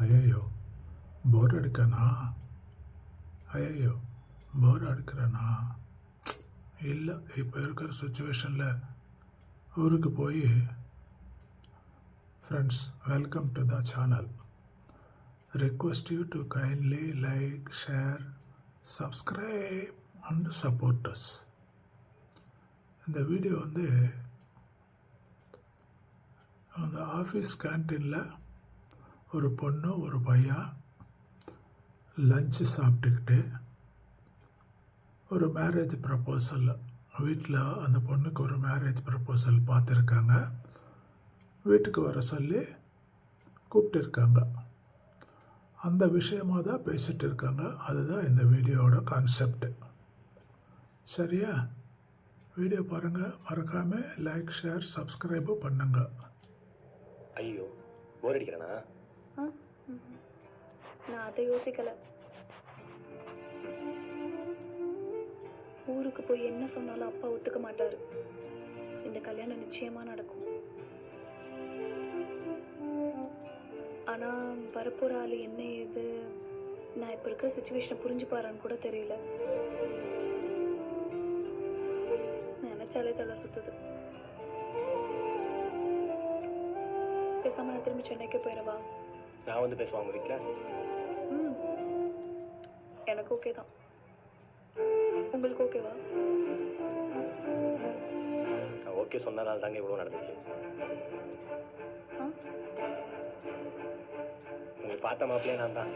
ஐயையோ! போர் அடிக்கானா? ஐயையோ! போர் அடிக்கிறேனா? இல்லை, இப்போ இருக்கிற சுச்சுவேஷனில் ஊருக்கு போய் friends, welcome to the channel. Request you to kindly like, share, subscribe and support us. இந்த வீடியோ வந்து அந்த ஆஃபீஸ் கேன்டீனில் ஒரு பொண்ணு ஒரு பையன் லஞ்சு சாப்பிட்டுக்கிட்டு ஒரு மேரேஜ் ப்ரப்போசல், வீட்டில் அந்த பொண்ணுக்கு ஒரு மேரேஜ் ப்ரப்போசல் பார்த்துருக்காங்க. வீட்டுக்கு வர சொல்லி கூப்பிட்டுருக்காங்க. அந்த விஷயமாக தான் பேசிகிட்டு இருக்காங்க. அதுதான் இந்த வீடியோவோட கான்செப்ட். சரியா? வீடியோ பாருங்கள், மறக்காமல் லைக், ஷேர், சப்ஸ்கிரைபு பண்ணுங்க. ஐயோ, போர் அடிக்கிறேனா? நான் அதை யோசிக்கலை. ஊருக்கு போய் என்ன சொன்னாலும் அப்பா ஒத்துக்க மாட்டார். இந்த கல்யாணம் நிச்சயமாக நடக்கும். ஆனால் வரப்போகிற ஆள் என்ன ஏது, நான் இப்போ இருக்கிற சுச்சுவேஷனை புரிஞ்சுப்பாரான்னு கூட தெரியல. நினைச்சாலே தலை சுத்துது. பேசாம நான் திரும்பி சென்னைக்கு போயிடவா? நான் வந்து பேசுவாங்க வீட்டில். எனக்கு ஓகே தான். உங்களுக்கு ஓகேவா? நான் ஓகே சொன்னதால தாங்க இவ்வளோ நடந்துச்சு. உங்களுக்கு பார்த்த மாப்பிள்ளையே நான் தான்.